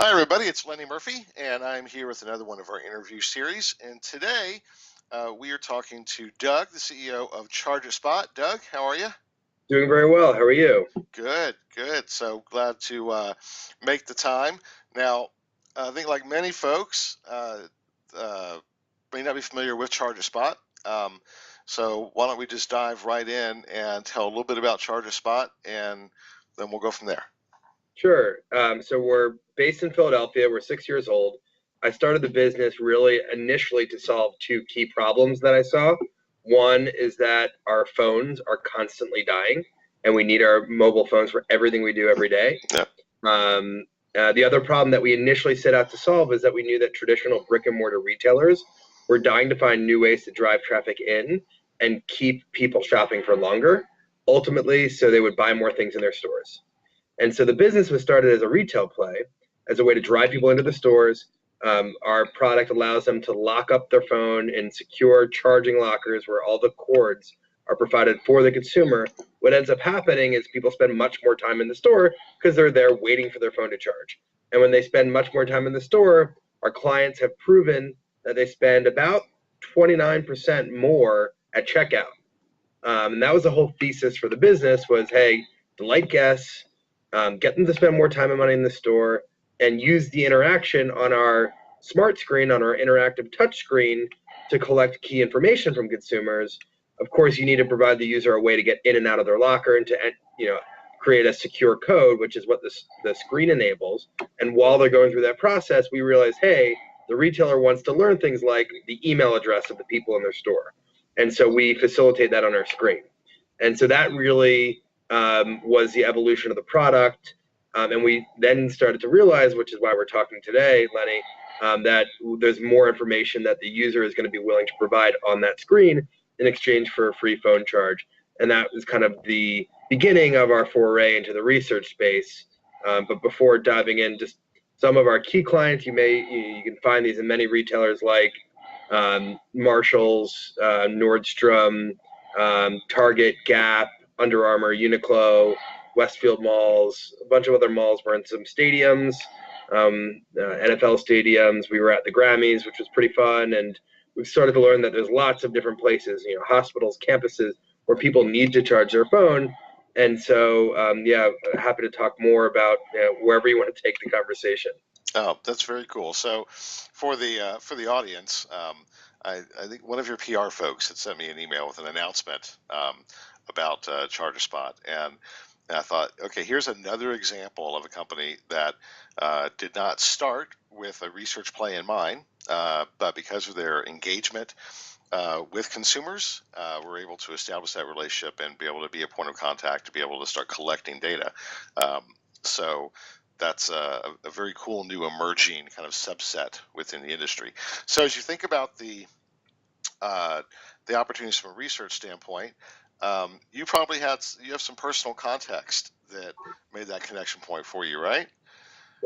Hi, everybody. It's Lenny Murphy, and I'm here with another one of our interview series. And today we are talking to Doug, the CEO of ChargeItSpot. Doug, how are you? Doing very well. How are you? Good, good. So glad to make the time. Now, I think like many folks may not be familiar with ChargeItSpot. So why don't we just dive right in and tell a little bit about ChargeItSpot, and then we'll go from there. Sure. So we're based in Philadelphia. We're 6 years old. I started the business really initially to solve two key problems that I saw. One is that our phones are constantly dying, and we need our mobile phones for everything we do every day. Yeah. The other problem that we initially set out to solve is that we knew that traditional brick and mortar retailers were dying to find new ways to drive traffic in and keep people shopping for longer, ultimately, so they would buy more things in their stores. And so the business was started as a retail play, as a way to drive people into the stores. Our product allows them to lock up their phone in secure charging lockers where all the cords are provided for the consumer. What ends up happening is people spend much more time in the store because they're there waiting for their phone to charge. And when they spend much more time in the store, our clients have proven that they spend about 29% more at checkout. And that was the whole thesis for the business was, hey, delight guests, get them to spend more time and money in the store, and use the interaction on our smart screen, on our interactive touch screen, to collect key information from consumers. Of course, you need to provide the user a way to get in and out of their locker and to create a secure code, which is what the screen enables. And while they're going through that process, we realize, hey, the retailer wants to learn things like the email address of the people in their store. And so we facilitate that on our screen. And so that really was the evolution of the product. And we then started to realize, which is why we're talking today, Lenny, that there's more information that the user is going to be willing to provide on that screen in exchange for a free phone charge. And that was kind of the beginning of our foray into the research space. But before diving in, just some of our key clients, you can find these in many retailers like Marshalls, Nordstrom, Target, Gap, Under Armour, Uniqlo, Westfield malls, a bunch of other malls. We're in some stadiums, NFL stadiums. We were at the Grammys, which was pretty fun. And we've started to learn that there's lots of different places, hospitals, campuses, where people need to charge their phone. And so, happy to talk more about wherever you want to take the conversation. Oh, that's very cool. So for the audience, I think one of your PR folks had sent me an email with an announcement about ChargeItSpot, and I thought, okay, here's another example of a company that did not start with a research play in mind, but because of their engagement with consumers, we're able to establish that relationship and be able to be a point of contact to be able to start collecting data. So that's a very cool new emerging kind of subset within the industry. So as you think about the opportunities from a research standpoint, you have some personal context that made that connection point for you, right?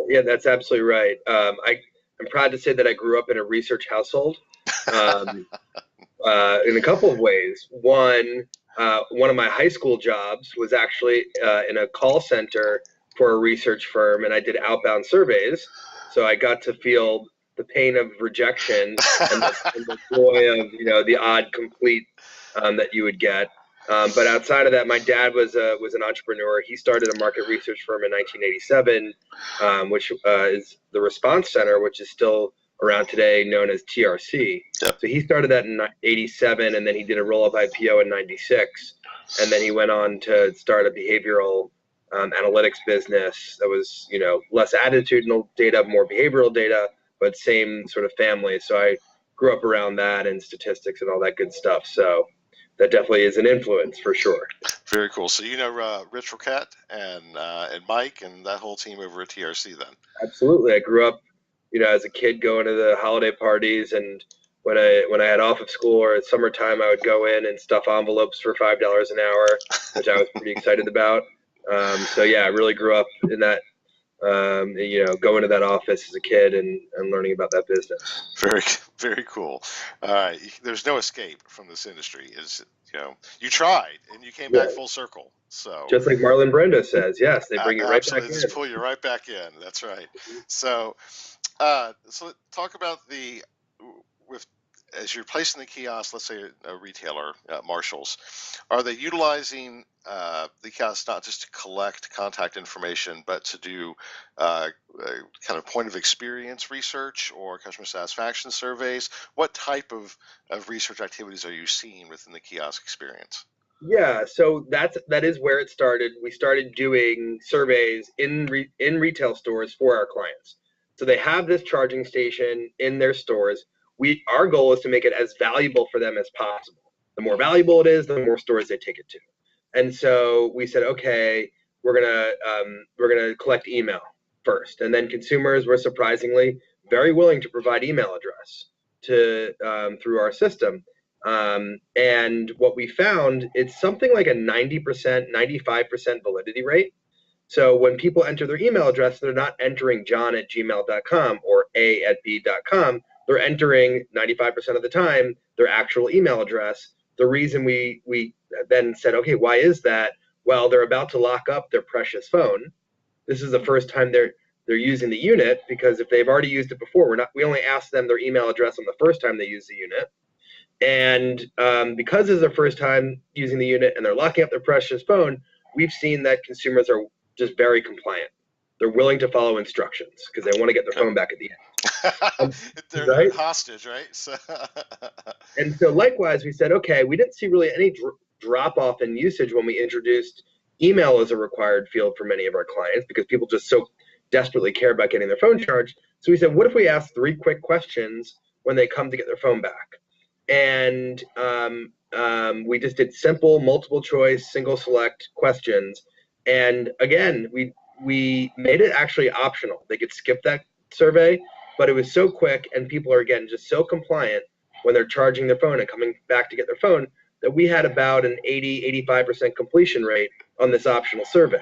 Yeah, that's absolutely right. I'm proud to say that I grew up in a research household in a couple of ways. One of my high school jobs was actually in a call center for a research firm, and I did outbound surveys. So I got to feel the pain of rejection and the joy of the odd complete that you would get. But outside of that, my dad was an entrepreneur. He started a market research firm in 1987, which is the Response Center, which is still around today, known as TRC. Yep. So he started that in 87, and then he did a roll-up IPO in 96. And then he went on to start a behavioral analytics business that was, less attitudinal data, more behavioral data, but same sort of family. So I grew up around that and statistics and all that good stuff. So that definitely is an influence for sure. Very cool. So Rich Roquette and Mike and that whole team over at TRC then. Absolutely. I grew up, as a kid going to the holiday parties, and when I had off of school or at summertime, I would go in and stuff envelopes for $5 an hour, which I was pretty excited about. So yeah, I really grew up in that going to that office as a kid and learning about that business. Very, very cool. There's no escape from this industry. You tried and you came back Yeah. full circle. So, Just like Marlon Brando says, yes, they bring you right back absolutely, just in. pull you right back in. That's right. So, so talk about with as you're placing the kiosk, let's say a retailer, Marshalls, are they utilizing the kiosk not just to collect contact information, but to do kind of point of experience research or customer satisfaction surveys? What type of research activities are you seeing within the kiosk experience? Yeah, so that is where it started. We started doing surveys in retail stores for our clients. So they have this charging station in their stores. Our goal is to make it as valuable for them as possible. The more valuable it is, the more stores they take it to. And so we said, okay, we're gonna collect email first, and then consumers were surprisingly very willing to provide email address to through our system. And what we found, it's something like a 90%, 95% validity rate. So when people enter their email address, they're not entering john@gmail.com or a@b.com. They're entering 95% of the time their actual email address. The reason we then said, okay, why is that? Well, they're about to lock up their precious phone. This is the first time they're using the unit, because if they've already used it before, we only ask them their email address on the first time they use the unit. And because it's their first time using the unit and they're locking up their precious phone, we've seen that consumers are just very compliant. They're willing to follow instructions because they want to get their phone back at the end. They're Right? hostage, right? So, And so likewise, we said, okay, we didn't see really any drop off in usage when we introduced email as a required field for many of our clients, because people just so desperately care about getting their phone charged. So we said, what if we ask 3 quick questions when they come to get their phone back? And we just did simple multiple choice single select questions, and again we made it actually optional. They could skip that survey, but it was so quick and people are again just so compliant when they're charging their phone and coming back to get their phone, that we had about an 80-85% completion rate on this optional survey.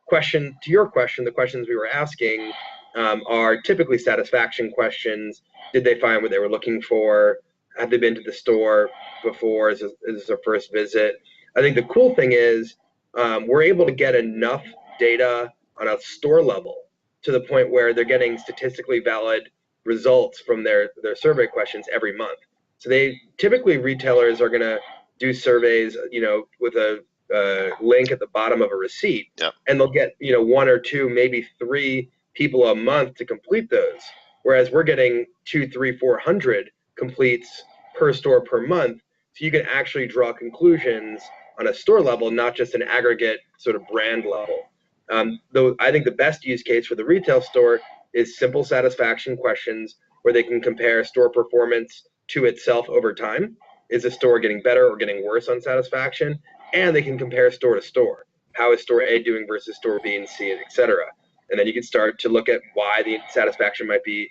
To your question, the questions we were asking are typically satisfaction questions. Did they find what they were looking for? Have they been to the store before? Is this their first visit? I think the cool thing is we're able to get enough data on a store level to the point where they're getting statistically valid results from their survey questions every month. So typically retailers are going to do surveys, with a link at the bottom of a receipt, yep. and they'll get 1 or 2, maybe 3 people a month to complete those. Whereas we're getting 2, 3, 400 completes per store per month, so you can actually draw conclusions on a store level, not just an aggregate sort of brand level. Though I think the best use case for the retail store is simple satisfaction questions where they can compare store performance to itself over time. Is the store getting better or getting worse on satisfaction? And they can compare store to store. How is store A doing versus store B and C, et cetera? And then you can start to look at why the satisfaction might be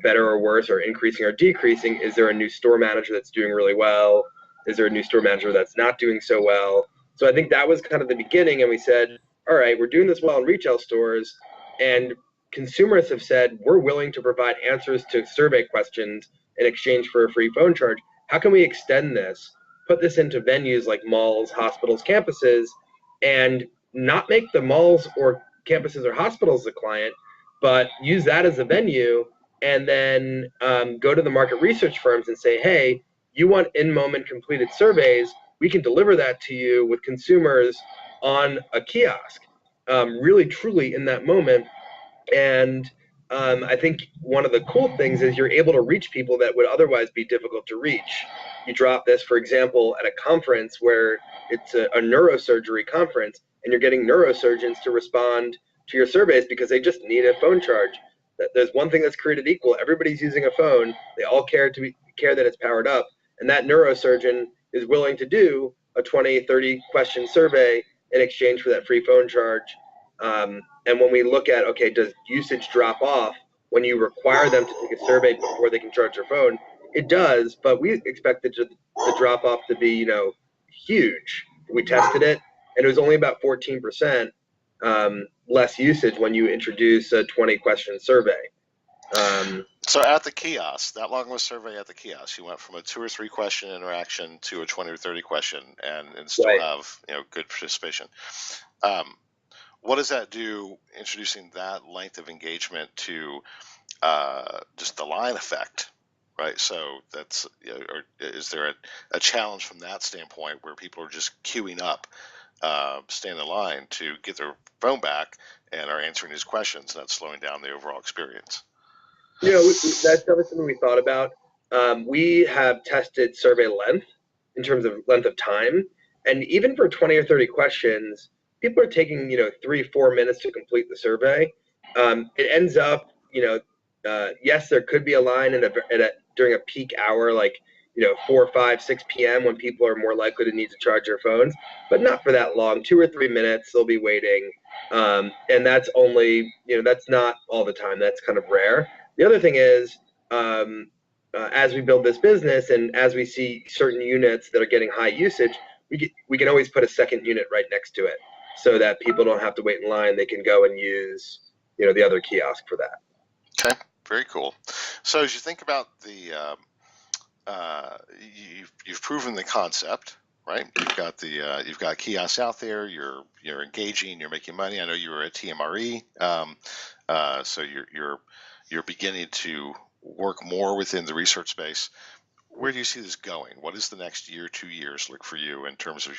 better or worse, or increasing or decreasing. Is there a new store manager that's doing really well? Is there a new store manager that's not doing so well? So I think that was kind of the beginning, and we said, all right, we're doing this well in retail stores, and consumers have said we're willing to provide answers to survey questions in exchange for a free phone charge. How can we extend this, put this into venues like malls, hospitals, campuses, and not make the malls or campuses or hospitals the client, but use that as a venue, and then go to the market research firms and say, hey, you want in-moment completed surveys, we can deliver that to you with consumers on a kiosk, really truly in that moment. And I think one of the cool things is you're able to reach people that would otherwise be difficult to reach. You drop this, for example, at a conference where it's a neurosurgery conference, and you're getting neurosurgeons to respond to your surveys because they just need a phone charge. There's one thing that's created equal. Everybody's using a phone. They all care that it's powered up. And that neurosurgeon is willing to do a 20, 30 question survey in exchange for that free phone charge. And when we look at, okay, does usage drop off when you require them to take a survey before they can charge their phone? It does, but we expected the drop off to be, huge. We tested it, and it was only about 14%. less usage when you introduce a 20-question survey. So at the kiosk, that long of a survey at the kiosk, you went from a 2 or 3 question interaction to a 20 or 30 question, and still Right. have good participation. What does that do, introducing that length of engagement to just the line effect, right? So that's, or is there a challenge from that standpoint where people are just queuing up, stand in line to get their phone back and are answering these questions, and that's slowing down the overall experience? That's definitely something we thought about. We have tested survey length in terms of length of time, and even for 20 or 30 questions, people are taking 3-4 minutes to complete the survey. It ends up, yes, there could be a line during a peak hour, like 4, 5, 6 p.m. when people are more likely to need to charge their phones, but not for that long. 2 or 3 minutes, they'll be waiting, and that's only that's not all the time. That's kind of rare. The other thing is, as we build this business and as we see certain units that are getting high usage, we can always put a second unit right next to it so that people don't have to wait in line. They can go and use the other kiosk for that. Okay, very cool. So as you think about you've proven the concept, right? You've got kiosks out there. You're engaging. You're making money. I know you were at TMRE, so you're beginning to work more within the research space. Where do you see this going? What does the next year, 2 years look for you in terms of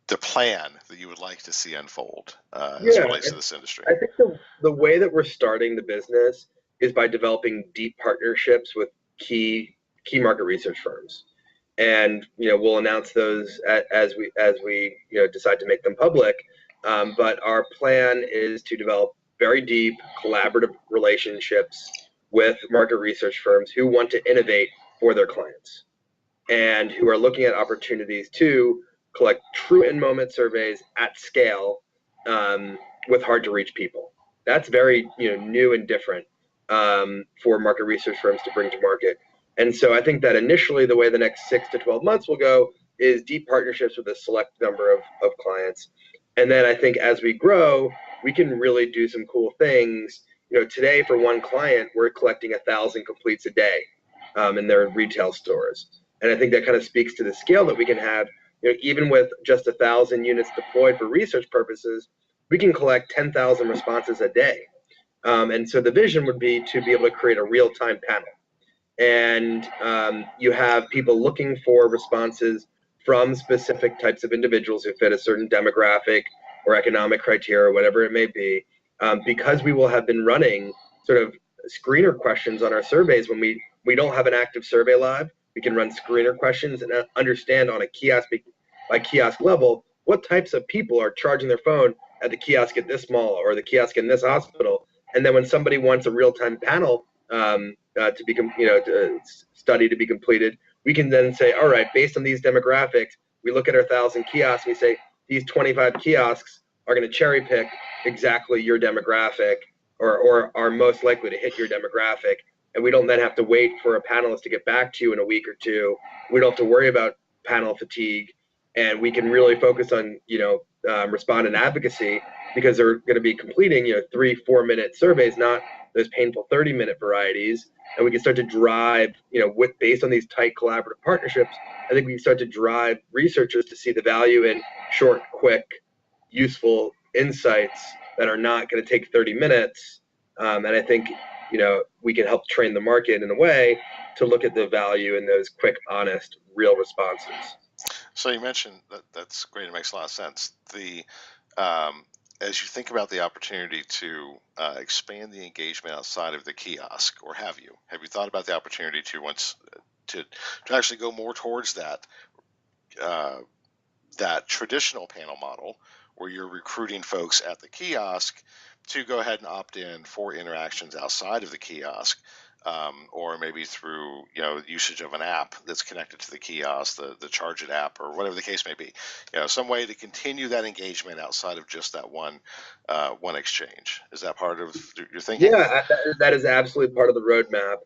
the plan that you would like to see unfold as it relates to this industry? I think the way that we're starting the business is by developing deep partnerships with key market research firms, and we'll announce those as we decide to make them public. But our plan is to develop very deep collaborative relationships with market research firms who want to innovate for their clients and who are looking at opportunities to collect true in-moment surveys at scale, with hard-to-reach people. That's very new and different for market research firms to bring to market. And so I think that initially the way the next 6 to 12 months will go is deep partnerships with a select number of clients. And then I think as we grow, we can really do some cool things. Today for one client, we're collecting 1,000 completes a day in their retail stores. And I think that kind of speaks to the scale that we can have. Even with just 1,000 units deployed for research purposes, we can collect 10,000 responses a day. And so the vision would be to be able to create a real-time panel. And you have people looking for responses from specific types of individuals who fit a certain demographic or economic criteria, or whatever it may be, because we will have been running sort of screener questions on our surveys. When we don't have an active survey live, we can run screener questions and understand on a kiosk by kiosk level what types of people are charging their phone at the kiosk at this mall or the kiosk in this hospital. And then when somebody wants a real-time panel to be study to be completed, we can then say, all right, based on these demographics, we look at our 1,000 kiosks, we say these 25 kiosks are going to cherry pick exactly your demographic, or are most likely to hit your demographic. And we don't then have to wait for a panelist to get back to you in a week or two. We don't have to worry about panel fatigue, and we can really focus on respondent advocacy, because they're going to be completing 3-4 minute surveys, not those painful 30-minute varieties. And we can start to drive, based on these tight collaborative partnerships, I think we can start to drive researchers to see the value in short, quick, useful insights that are not going to take 30 minutes. And I think we can help train the market in a way to look at the value in those quick, honest, real responses. So you mentioned that's great. It makes a lot of sense. As you think about the opportunity to expand the engagement outside of the kiosk, or have you thought about the opportunity to actually go more towards that traditional panel model where you're recruiting folks at the kiosk to go ahead and opt in for interactions outside of the kiosk, or maybe through usage of an app that's connected to the kiosk, the ChargeIt app, or whatever the case may be. Some way to continue that engagement outside of just that one exchange. Is that part of your thinking? Yeah, that is absolutely part of the roadmap.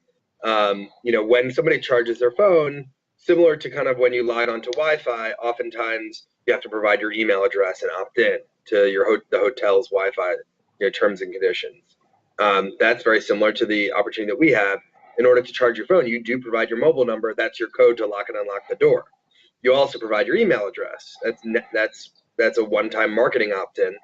When somebody charges their phone, similar to kind of when you log onto Wi-Fi, oftentimes you have to provide your email address and opt in. to the hotel's Wi-Fi terms and conditions. That's very similar to the opportunity that we have. In order to charge your phone, you do provide your mobile number. That's your code to lock and unlock the door. You also provide your email address. That's a one-time marketing opt-in,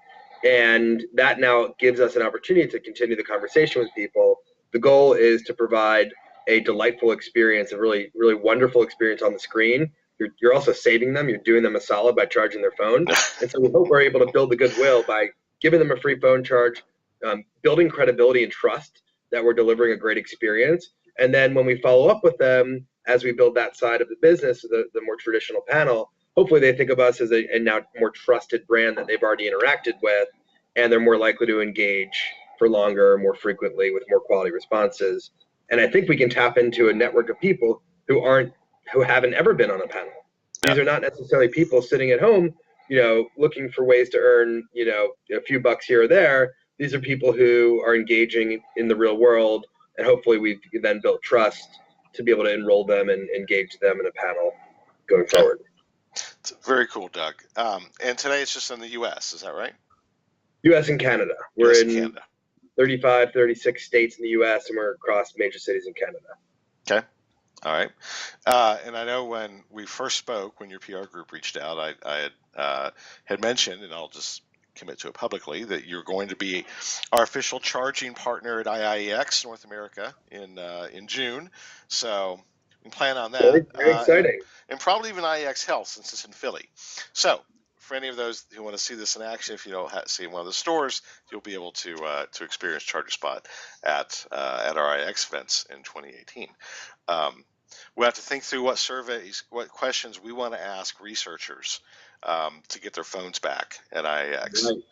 and that now gives us an opportunity to continue the conversation with people. The goal is to provide a delightful experience, a really, really wonderful experience on the screen. You're also saving them. You're doing them a solid by charging their phone. And so we hope we're able to build the goodwill by giving them a free phone charge, building credibility and trust that we're delivering a great experience. And then when we follow up with them, as we build that side of the business, the more traditional panel, hopefully they think of us as a now more trusted brand that they've already interacted with, and they're more likely to engage for longer, more frequently, with more quality responses. And I think we can tap into a network of people who haven't ever been on a panel. These are not necessarily people sitting at home, looking for ways to earn, a few bucks here or there. These are people who are engaging in the real world, and hopefully we've then built trust to be able to enroll them and engage them in a panel going forward. It's very cool, Doug. And today it's just in the U.S., is that right? U.S. and Canada. We're in Canada. 35, 36 states in the U.S., and we're across major cities in Canada. Okay. All right. And I know when we first spoke, when your PR group reached out, I had mentioned, and I'll just commit to it publicly, that you're going to be our official charging partner at IIEX North America in June. So we plan on that. Very exciting. And probably even IEX Health, since it's in Philly. So for any of those who want to see this in action, if you don't see it in one of the stores, you'll be able to experience ChargeItSpot at our IEX events in 2018. We'll have to think through what questions we want to ask researchers to get their phones back at IEX. Right.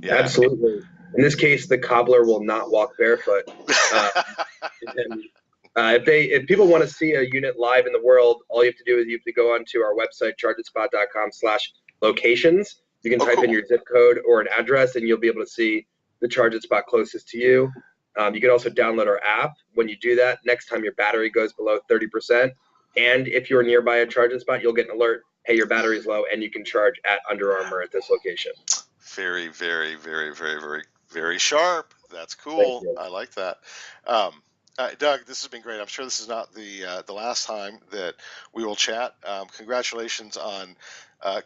Yeah. Absolutely. In this case, the cobbler will not walk barefoot. If people want to see a unit live in the world, all you have to do is you have to go onto our website, chargeitspot.com/locations. You can type in your zip code or an address, and you'll be able to see the ChargeItSpot closest to you. You can also download our app. When you do that, next time your battery goes below 30%, and if you're nearby a ChargeItSpot, you'll get an alert, hey, your battery's low, and you can charge at Under Armour at this location. Very, very, very, very, very, very sharp. That's cool. I like that. Doug, this has been great. I'm sure this is not the last time that we will chat. Congratulations on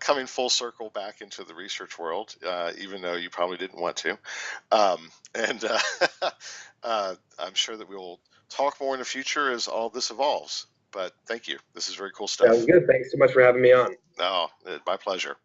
coming full circle back into the research world, even though you probably didn't want to. And I'm sure that we will talk more in the future as all this evolves. But thank you. This is very cool stuff. Sounds good. Thanks so much for having me on. No, my pleasure.